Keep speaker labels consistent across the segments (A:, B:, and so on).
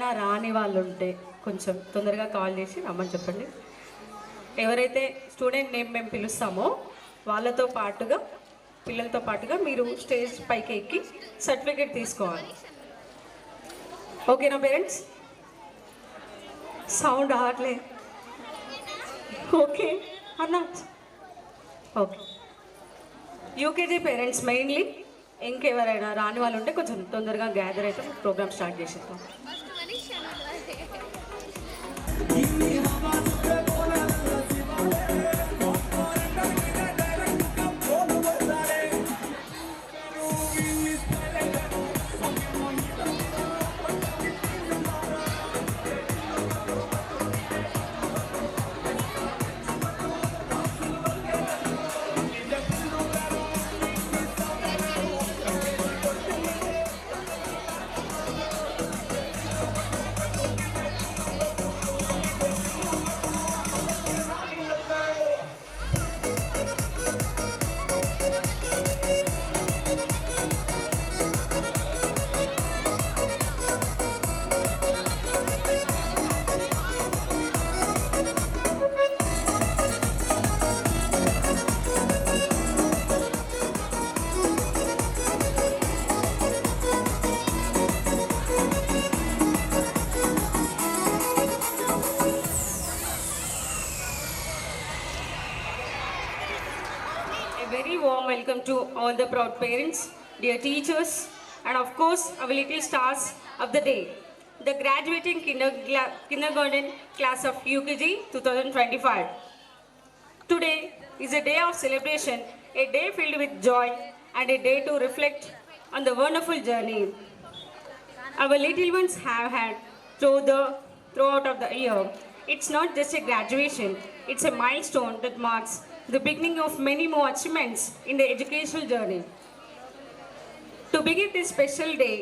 A: ఎవరైనా రాని వాళ్ళు ఉంటే కొంచెం తొందరగా కాల్ చేసి రమ్మని చెప్పండి. ఎవరైతే స్టూడెంట్ నేమ్ మేము పిలుస్తామో వాళ్ళతో పాటుగా పిల్లలతో పాటుగా మీరు స్టేజ్ పైకి ఎక్కి సర్టిఫికేట్ తీసుకోవాలి. ఓకేనా పేరెంట్స్? సౌండ్ ఆగట్లే. ఓకే అన్నా. ఓకే. యూకేజీ పేరెంట్స్ మెయిన్లీ ఇంకెవరైనా రాని వాళ్ళు ఉంటే కొంచెం తొందరగా గ్యాదర్ అయితే ప్రోగ్రామ్ స్టార్ట్ చేసేస్తాం. Very warm welcome to all the proud parents, dear teachers, and of course our little stars of the day, the graduating kindergarten class of UKG 2025. Today is a day of celebration, a day filled with joy and a day to reflect on the wonderful journey our little ones have had throughout of the year. It's not just a graduation, it's a milestone that marks the beginning of many more achievements in the educational journey. To begin this special day,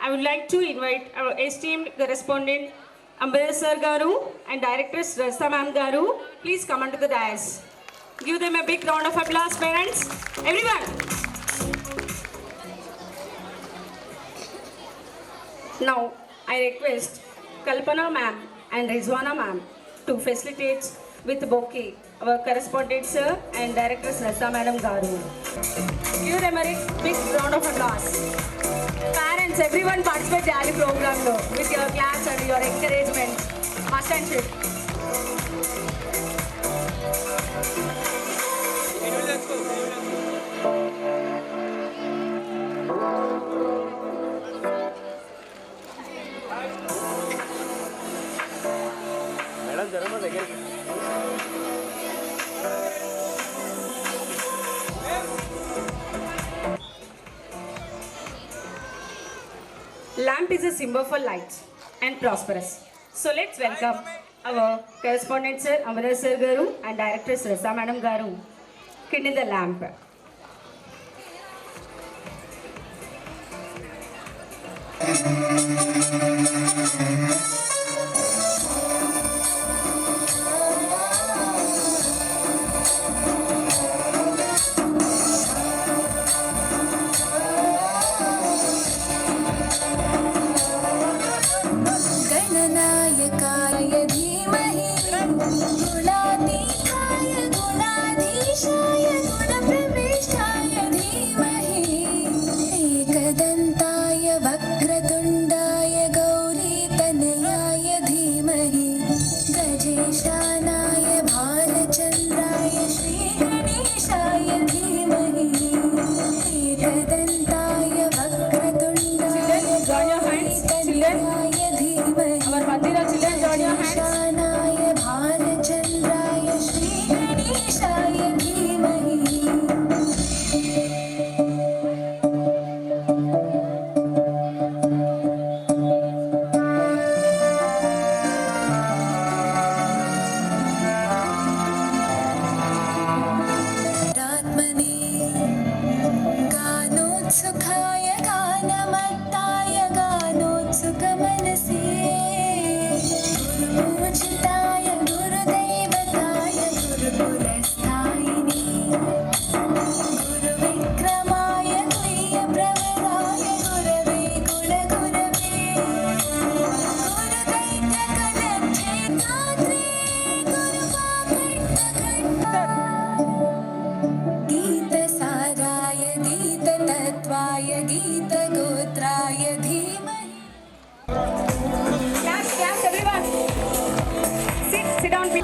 A: I would like to invite our esteemed correspondent Ambassador Garu and Directress Rasta Ma'am Garu. Please come onto the dais. Give them a big round of applause, parents. Everyone. Now, I request Kalpana Ma'am and Rizwana Ma'am to facilitate with bouquet our correspondent sir and Directress Rasta Madam Garu. Give them a big round of applause. Parents, everyone participate in the program with your class and your encouragement. Must and should.
B: Madam, jara ma lage.
A: Lamp is a symbol for light and prosperous. So let's welcome our correspondent sir, Amara sir Garu and Directress Rasa Madam Garu. Kindle the lamp. Say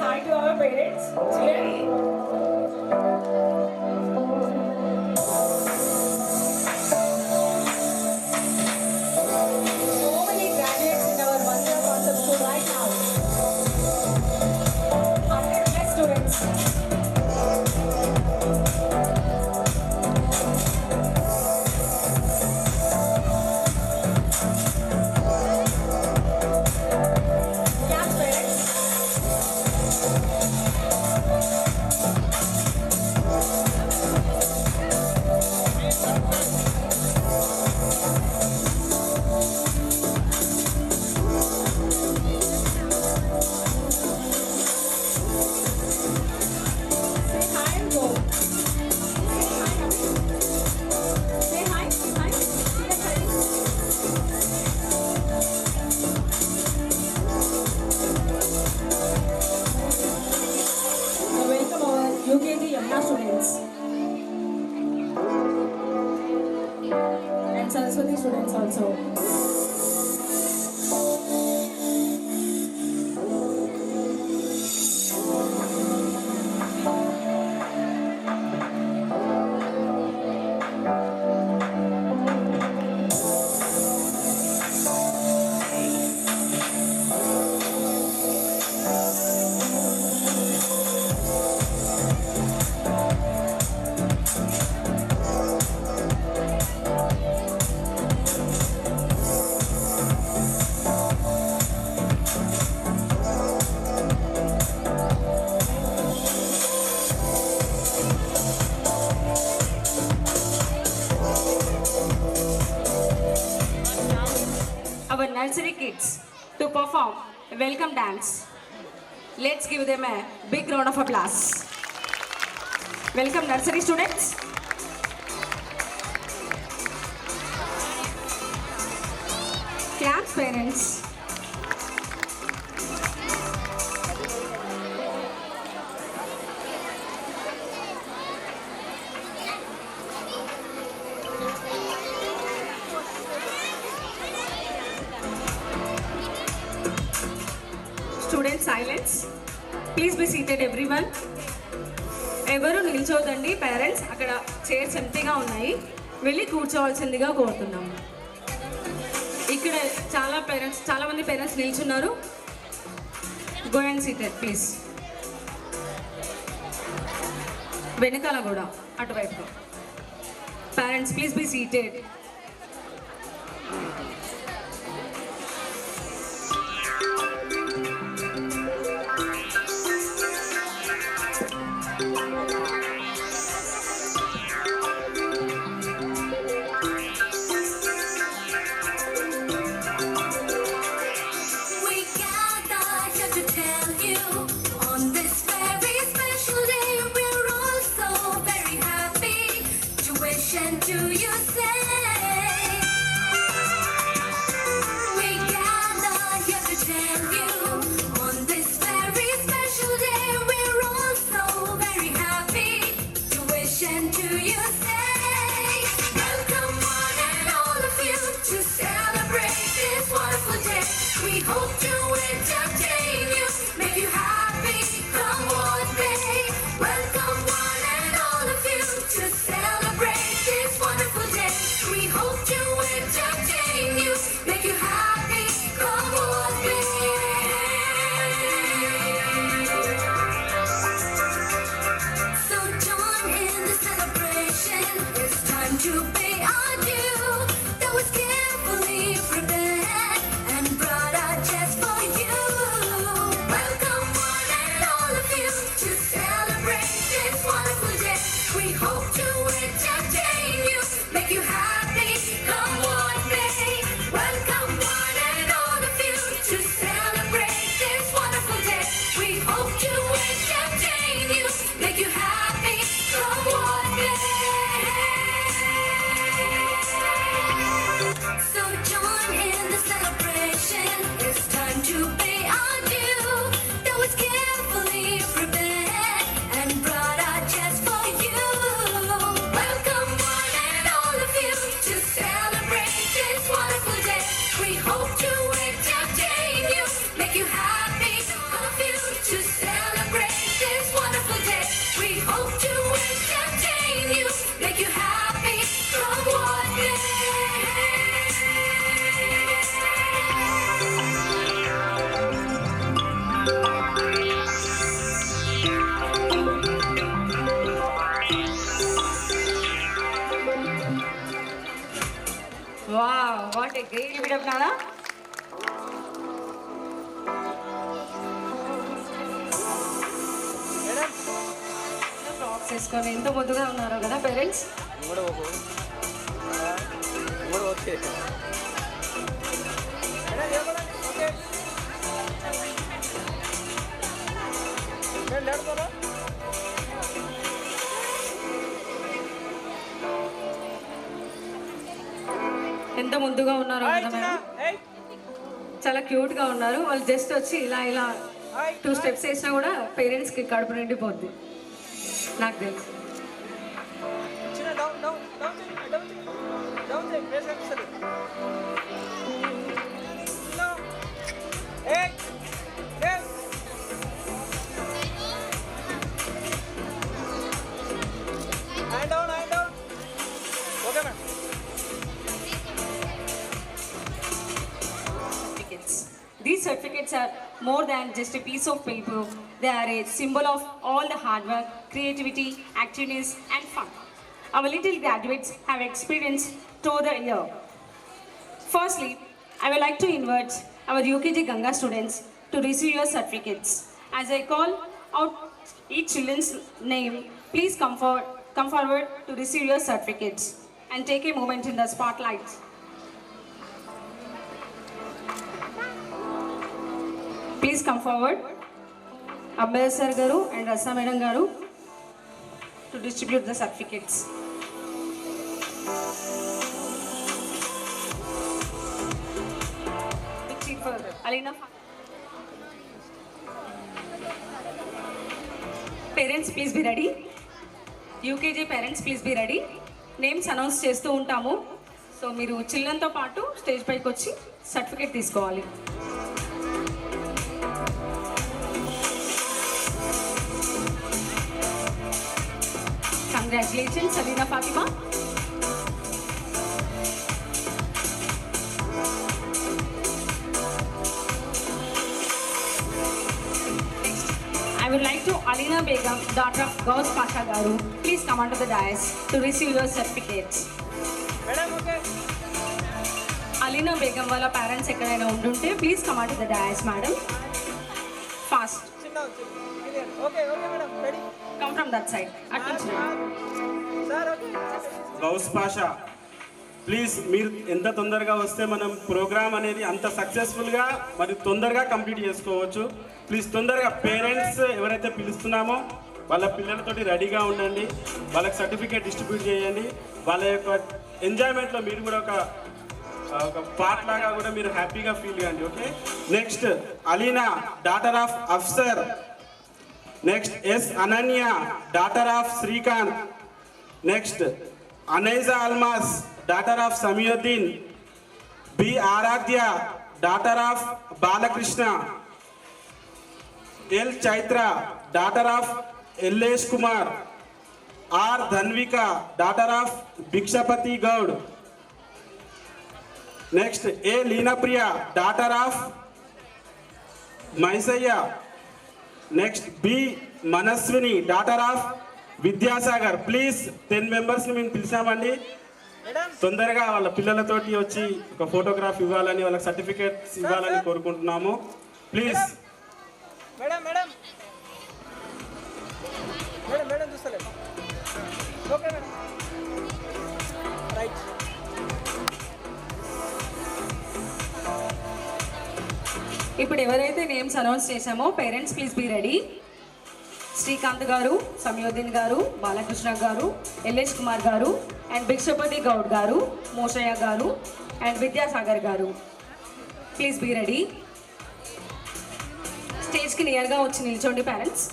A: hi to our parents. Children. So many graduates in our Mandira Concept School right now. 100 plus students. Yeah, parents. Say hi and go. Say hi. Hi. Yes, hi. Now welcome our UKG Yamuna students and Saraswati students also. Our nursery kids to perform a welcome dance. Let's give them a big round of applause. Welcome nursery students. Claps parents. Student silence. Please be seated everyone. ఎవరు నిల్చోదండి parents, అక్కడ chairs ఎంటీగా ఉన్నాయి, వెళ్ళి కూర్చోవాల్సిందిగా కోరుతున్నాము. ఇక్కడ చాలా మంది parents నిల్చున్నారు. Go and seated please. వెనకాల కూడా అటువైపు parents please be seated.
C: We gather here to tell you on this very special day we're all so very happy to wish and to you say. We gather here to tell you on this very special day we're all so very happy to wish and to you say. Welcome one and all of you to celebrate this wonderful day. We hope to entertain you, make you happy, come what may. Welcome one and all of you to celebrate this wonderful day. We hope to entertain you, make you happy, come what may. So join in the celebration, it's time to pay our due. That was carefully prepared and brought out just for you. Welcome one and all of you to celebrate this wonderful day. We hope to entertain you, make you happy, come what may. Welcome one and all of you to celebrate this wonderful day. We hope to entertain you, make you happy,
A: what a great give it up నానా. Frocks వేసుకొని ఎంత ముద్దుగా ఉన్నారో కదా parents.
B: Okay
A: ఎంత ముద్దుగా ఉన్నారో కదా మేడం. చాలా క్యూట్గా ఉన్నారు. వాళ్ళు జస్ట్ వచ్చి ఇలా ఇలా 2 స్టెప్స్ వేసినా కూడా పేరెంట్స్కి కడుపు నిండిపోద్ది నాకు తెలుసు. These certificates are more than just a piece of paper. They are a symbol of all the hard work, creativity, activeness, and fun our little graduates have experienced through the year. Firstly, I would like to invite our UKG Ganga students to receive your certificates. As I call out each children's name, please come forward to receive your certificates and take a moment in the spotlight. Please come forward, Ambassador Garu and Rasa Madam Garu, to distribute the certificates. Big cheer for Alina. Parents, please be ready. UKG parents, please be ready. Names announce చేస్తూ ఉంటాము. So మీరు చిల్డ్రన్తో పాటు stage పైకి వచ్చి certificate తీసుకోవాలి. Congratulations, Salina Fatima. Next, I would like to Alina Begum, daughter of Gauss Pasha Garu. Please come onto the dais to receive your certificates.
B: Madam, okay.
A: Alina Begum wala parents ekkadaina undunte please come onto the dais, madam. Fast.
B: Sit down. Clear. Okay, madam. Ready?
A: Come from that side. Attention.
B: Sir, okay.
D: Ghouse Pasha please మీరు ఎంత తొందరగా వస్తే మనం programme అనేది అంత సక్సెస్ఫుల్గా మరి తొందరగా కంప్లీట్ చేసుకోవచ్చు. ప్లీజ్ తొందరగా పేరెంట్స్ ఎవరైతే పిలుస్తున్నామో వాళ్ళ పిల్లలతోటి రెడీగా ఉండండి. వాళ్ళకి సర్టిఫికేట్ డిస్ట్రిబ్యూట్ చేయండి. వాళ్ళ యొక్క ఎంజాయ్మెంట్లో మీరు కూడా ఒక పార్ట్ లాగా కూడా మీరు హ్యాపీగా ఫీల్ కాండి. Okay. Next Alina, daughter of Afsar. Next S Ananya, daughter of Srikanth. Next Anaiza Almas, daughter of Samiuddin. B Aradhya, daughter of Balakrishna. L Chaitra, daughter of Yellesh Kumar. R Dhanvika, daughter of Bhikshapathi Goud. Next A Leenapriya, daughter of Maisaiah. Next B Manasvini, daughter of Vidyasagar. Please 10 మెంబర్స్ని మేము పిలిచామండి. తొందరగా వాళ్ళ పిల్లలతోటి వచ్చి ఒక ఫోటోగ్రాఫ్ ఇవ్వాలని, వాళ్ళకి సర్టిఫికేట్స్ ఇవ్వాలని కోరుకుంటున్నాము. ప్లీజ్
B: మేడం చూస్తలేదు. Okay madam. రైట్.
A: ఇప్పుడు ఎవరైతే నేమ్స్ అనౌన్స్ చేశామో parents please be ready. Srikanth garu, Samiuddin గారు, బాలకృష్ణ గారు, ఎల్లేష్ కుమార్ గారు అండ్ భిక్షపతి గౌడ్ గారు, మోషయ్య గారు and Vidyasagar garu. Please be ready. స్టేజ్కి నియర్గా వచ్చి నిల్చోండి parents.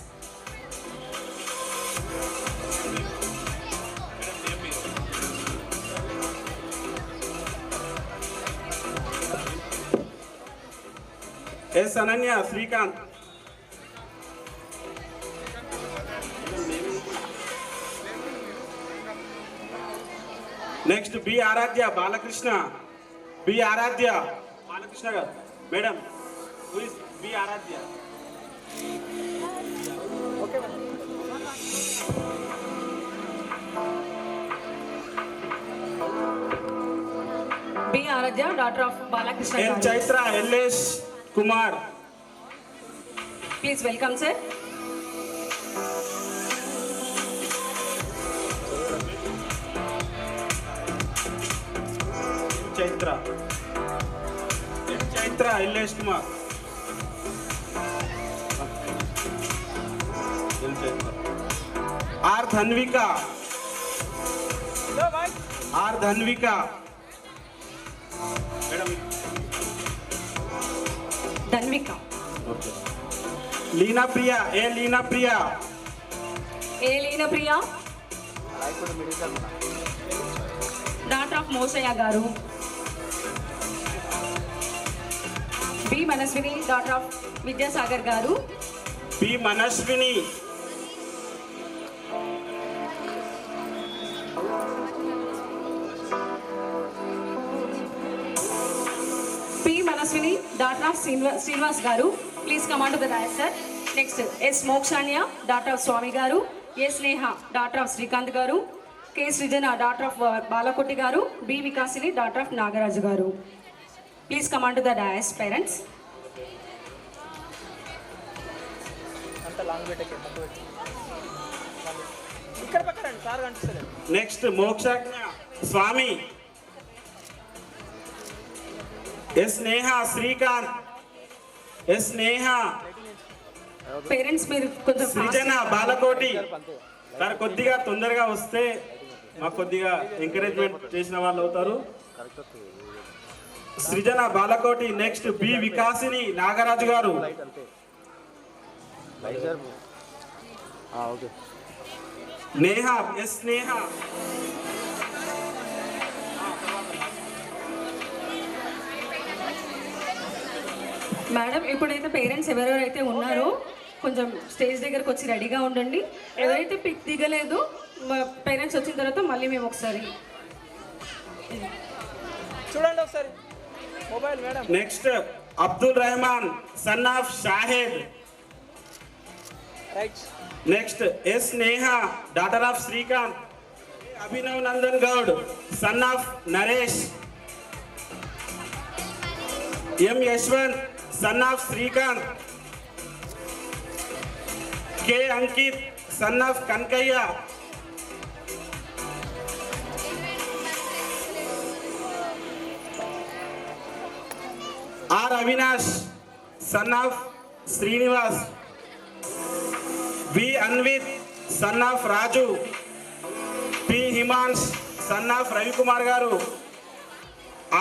D: S Ananya, Srikanth. Next B Aradhya, Balakrishna. B Aradhya, Balakrishna garu. Madam, who is B Aradhya?
B: Okay madam.
A: B Aradhya, daughter of Balakrishna
D: N.
A: Garu.
D: Chaitra L.S. Kumar.
A: Please welcome, sir.
D: Chaitra. N. Chaitra L.S. Kumar. N. Chaitra. R. Dhanvika.
B: लो भाई
D: R. Dhanvika. Madam.
A: Dhanvika.
D: Okay. Leena Priya. A. Leena Priya.
A: A. Leena Priya,
B: भाई को middle कर बना
A: daughter of Mosaya Garu. B. Manaswini, daughter of Vidyasagar Garu.
D: P. Manashwini.
A: P. Manaswini, daughter of Srinivas Garu. Please come on to the dais, sir. Next, S. Mokshanya, daughter of Swami Garu. S. Neha, daughter of Srikant Garu. K. Srijana, daughter of Balakoti Garu. B. Vikasini, daughter of Nagaraj Garu. Please come on to the dais, parents.
B: అంత long పెట్టకే ముందు పెట్టి ఇక్కడ పక్కరండి sir కనిపిస్తలేదు
D: Next, Mokshanya Swami. S. Neha Srikant. S. Neha
A: parents మీరు కొంచెం
D: సృజన Balakoti. Sir కొద్దిగా తొందరగా వస్తే మాకు కొద్దిగా ఎంకరేజ్మెంట్ చేసిన వాళ్ళు అవుతారు. సృజన బాలకోటి. నెక్స్ట్ బి వికాసిని నాగరాజు గారు. నేహ ఎస్ నేహ.
A: మేడం ఇప్పుడైతే పేరెంట్స్ ఎవరెవరైతే ఉన్నారో కొంచెం స్టేజ్ దగ్గరకు వచ్చి రెడీగా ఉండండి. ఎవరైతే పిక్ దిగలేదు పేరెంట్స్ వచ్చిన తర్వాత మళ్ళీ మేము ఒకసారి
B: చూడండి ఒకసారి mobile madam
D: next Abdul Rahman son of Shahed.
B: Right
D: next S Neha daughter of Srikanth. Abhinav Nandan Goud son of Naresh. M Yashwanth son of Srikanth. K Ankit son of Kanakaiah. R Avinash son of Srinivas. B Anvith son of Raju. P Himans son of Ravikumar garu.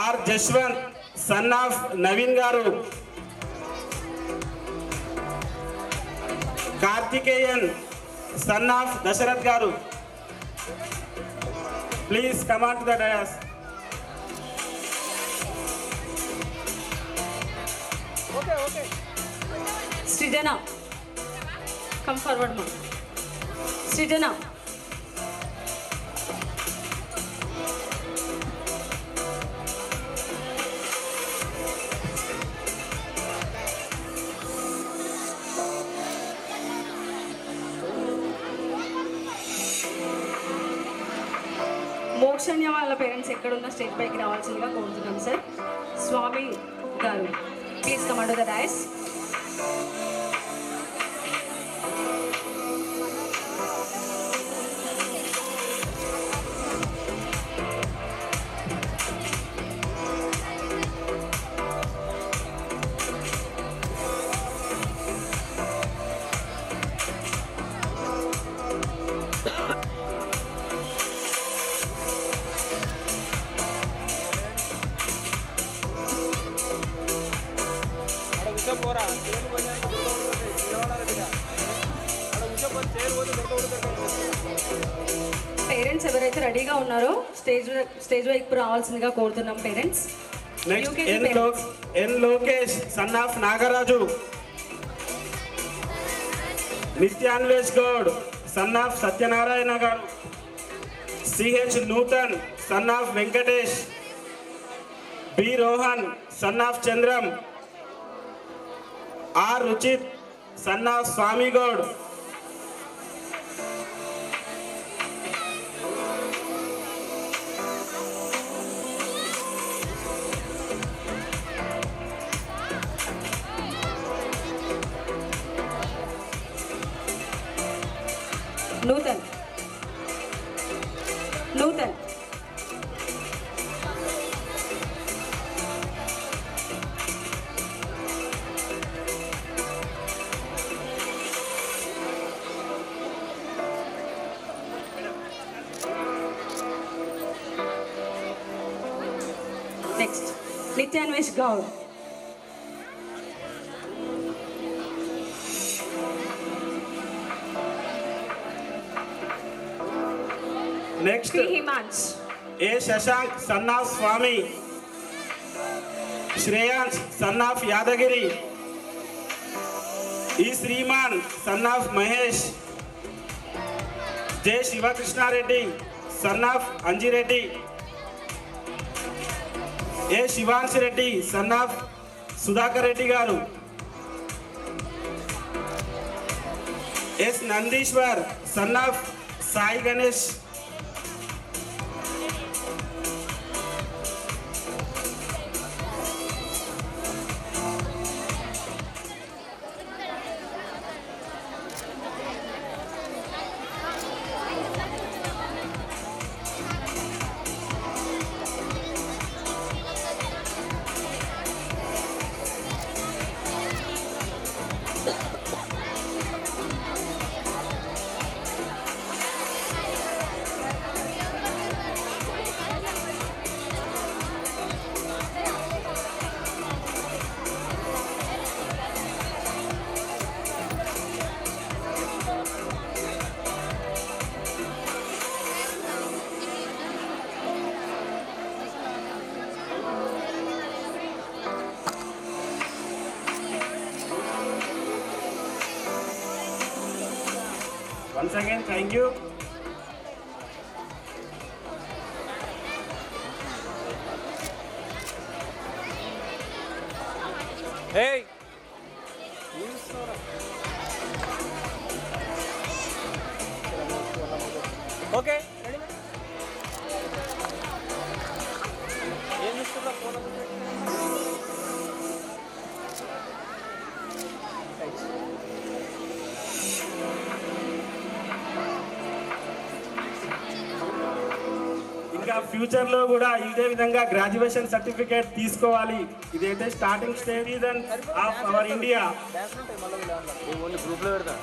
D: R Jashwanth son of Naveen garu. Karthikeyan son of Dasharath garu. Please come on to the dais.
B: Okay okay
A: Srujana come forward మా సృజన. మోక్షణ్య వాళ్ళ parents ఎక్కడున్న stage పైకి రావాల్సిందిగా కోరుతున్నాం sir. Swami గారు please come under the dais.
B: అక్కడ కూర్చోపోరా chair పోయినా నిలబడాలి అక్కడ కూర్చోపోతే చైర్ పోతే దొరకకూడదు.
A: పేరెంట్స్ ఎవరైతే రెడీగా ఉన్నారో స్టేజ్ వైపు రావాల్సిందిగా కోరుతున్నాం parents.
D: Next N Lokesh son of Nagaraju. Nityanvesh Goud son of Satyanarayana garu. CH Nutan son of Venkatesh. B Rohan son of Chandram. R Ruchith son of Swamy Goud.
A: Newton. Next, Nityanvesh Gaur.
D: Next,
A: P. Himansh.
D: A. Shashank, son of Swami. Shreyansh, son of Yadagiri. E. Sriman, son of Mahesh. J. Shivakrishna Reddy, son of Anji Reddy. A. Shivansh Reddy, son of Sudhakar Reddy Garu. S. Nandishwar, son of Sai Ganesh. Once again, thank you.
B: Hey! Okay, ready? ఏం చూస్తున్నా phone
D: ఇంకా ఫ్యూచర్లో కూడా ఇదే విధంగా graduation certificate తీసుకోవాలి. ఇదైతే starting stage of our India.
B: Dance ఉంటాయి మళ్ళీ ఓన్లీ గ్రూప్లో పెడతా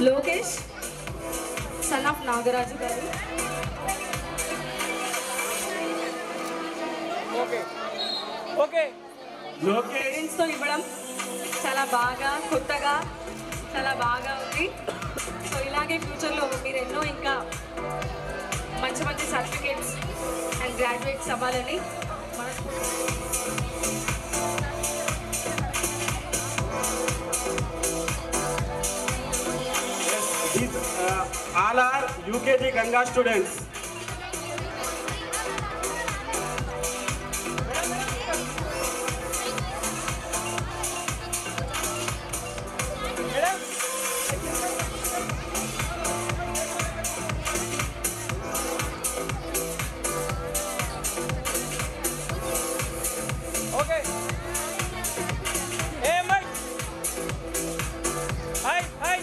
A: Lokesh, son of Nagaraju Garu.
B: Okay okay
D: Lokesh
A: పేరెంట్స్తో ఇవ్వడం చాలా బాగా కొత్తగా చాలా బాగా ఉంది. సో ఇలాగే ఫ్యూచర్లో మీరు ఎన్నో ఇంకా మంచి మంచి సర్టిఫికేట్స్ అండ్ గ్రాడ్యుయేట్స్ అవ్వాలని మనస్ఫూర్తిగా
D: these all are UKG Ganga students.
B: Madam okay a mike hi hi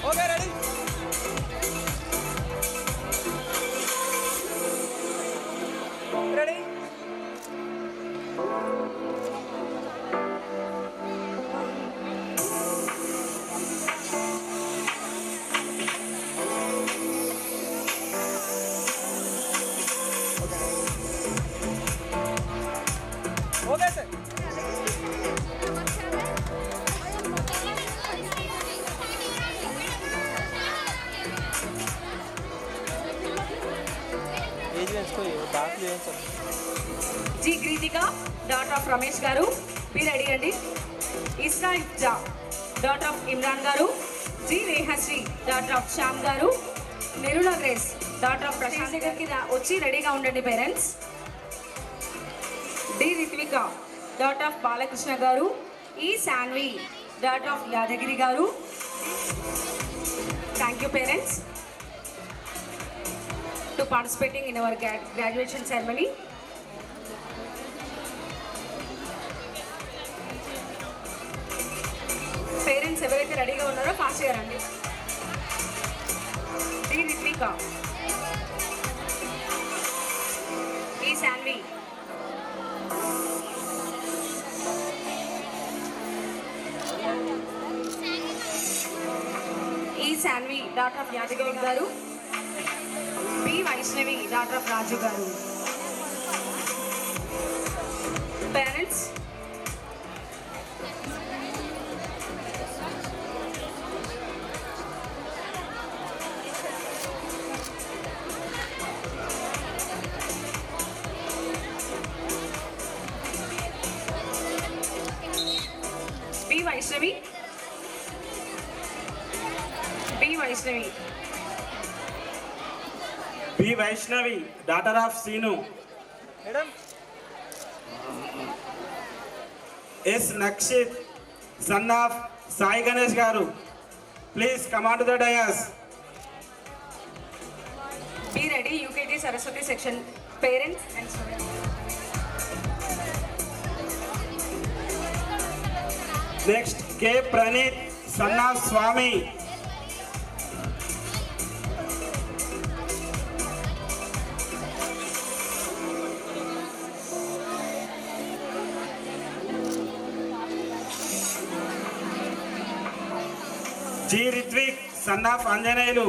B: okay ready ready okay sir ఏజ్ వేసుకో బాగా చేయించాలి
A: G Grithika daughter of Ramesh గారు, బి రెడీ అండి. ఇస్రా ఇఫ్జా డాటర్ ఆఫ్ ఇమ్రాన్ గారు, G Rehasri daughter of Shyam గారు, Meruna Grace daughter of Prashanth దగ్గరికి వచ్చి రెడీగా ఉండండి parents. D Ritvika daughter of Balakrishna గారు, E Shanvi daughter of Yadagiri గారు. Thank you parents to participating in our graduation ceremony. Parents ఎవరైతే రెడీగా ఉన్నారో ఫాస్ట్ రండి. డి రిత్విక, ఈ శాన్వి, ఈ Shanvi doctor of Yadagiri garu, B Vaishnavi daughter of Raju garu. Parents B Vaishnavi, B Vaishnavi,
D: B Vaishnavi daughter of Seenu.
B: Madam
D: S Nakshith son of Sai Ganesh garu. Please come on the dais.
A: Be ready UKG Saraswati section parents and students.
D: Next K Praneeth son of Swamy. G Ritvik son of Anjaneyulu.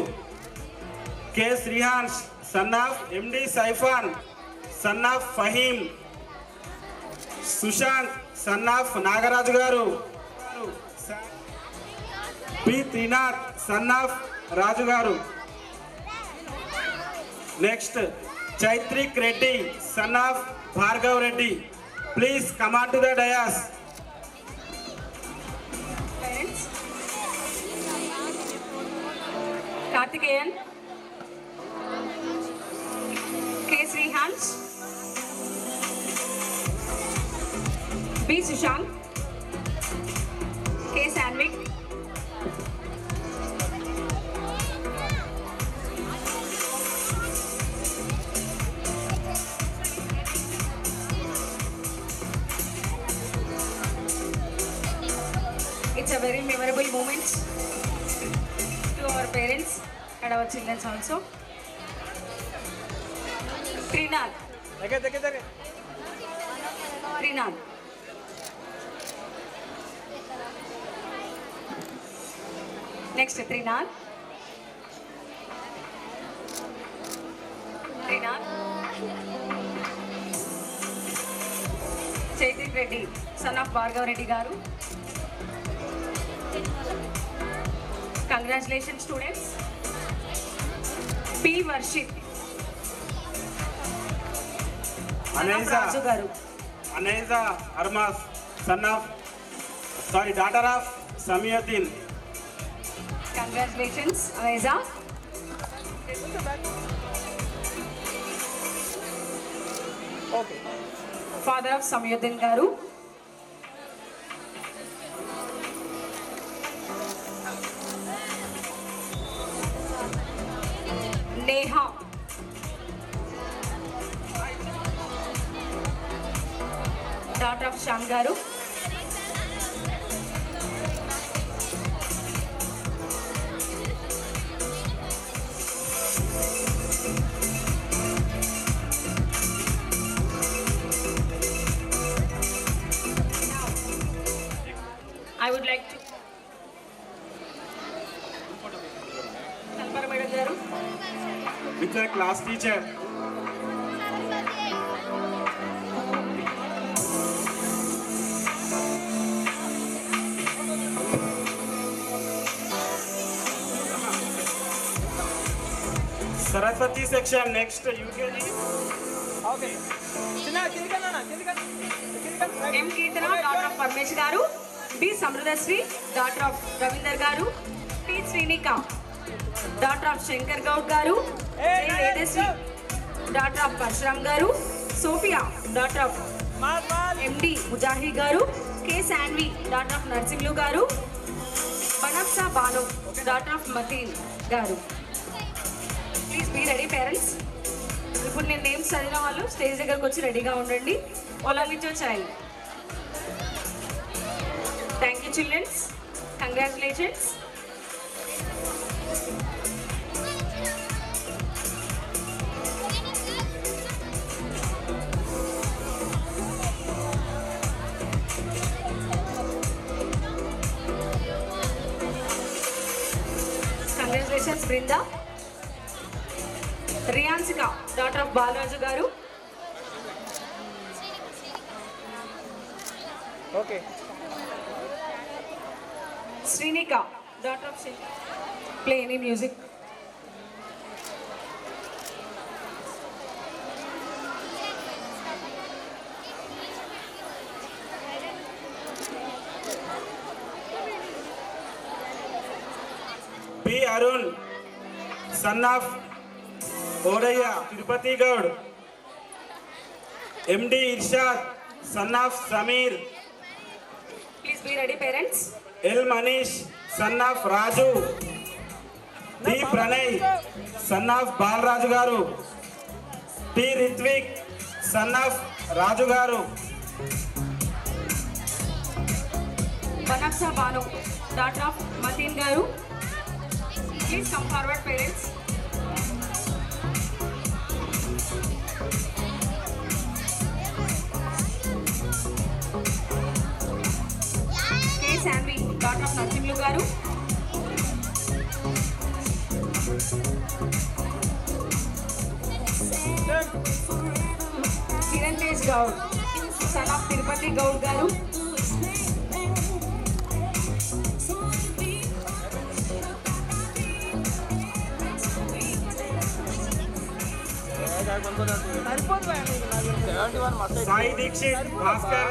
D: K Srihans son of MD Saifan son of Fahim. Sushant son of Nagaraju garu. P Trinath son of Raju గారు. Next Chaitrik Reddy son of Bhargav Reddy. Please come on to the dais.
A: Parents Karthikeyan, K Srihans, B Sushant, K Sanvik, it's a very memorable moment to our parents and our children also. Trinath,
B: దగ్గర
A: Trinath. Next, Trinath. Trinath. Chaitrik Reddy, son of Bhargav Reddy Garu. Congratulations, students. P. Varshit. Raju Garu.
D: Aneza Armas, daughter of Samiyuddin.
A: Congratulations, Aneza.
B: Okay.
A: Father of Samiyuddin Garu. Neha. Daughter of Shyam Garu. I would like to Kalpara Madam Garu.
D: With a class teacher. Saraswati section next UKG.
B: Okay. చిన్న కిందికి
A: M. Keetana, daughter of Parmesh Garu. B. Samruddhasri, daughter of Ravinder Garu. T. Srinika, daughter of Shankar Gaud Garu. J. Vedasri, daughter of Parshuram Garu. Sophia, daughter of MD Mujahid Garu. K. Sanvi, daughter of Narsimlu Garu. Banapsa Banu, daughter of Mateen Garu. Please be ready, parents. ఇప్పుడు నేను names చదివిన వాళ్ళు stage దగ్గరకు వచ్చి రెడీగా ఉండండి. All with your child. Thank you childrens. Congratulations. Congratulations Brinda. Riyansika, daughter of Balaraju garu.
B: Okay.
A: Srinika, daughter of play any music.
D: P. Arun, son of Odaya Tirupati Gaud. MD Irshad, son of Samir.
A: Please be ready, parents.
D: L. Manish, son of Raju. D. Pranay, son of Balraju Garu. T. Ritvik, son of Raju Garu.
A: Banapsa Banu, daughter of Mateen Garu. Please come forward, parents. K. Sanvi, daughter of Narsimlu Garu. Kirantesh Gaud, son of Tirupati Gaud Garu.
B: సరిపోతుంది.
D: Sai Dikshit, Bhaskar.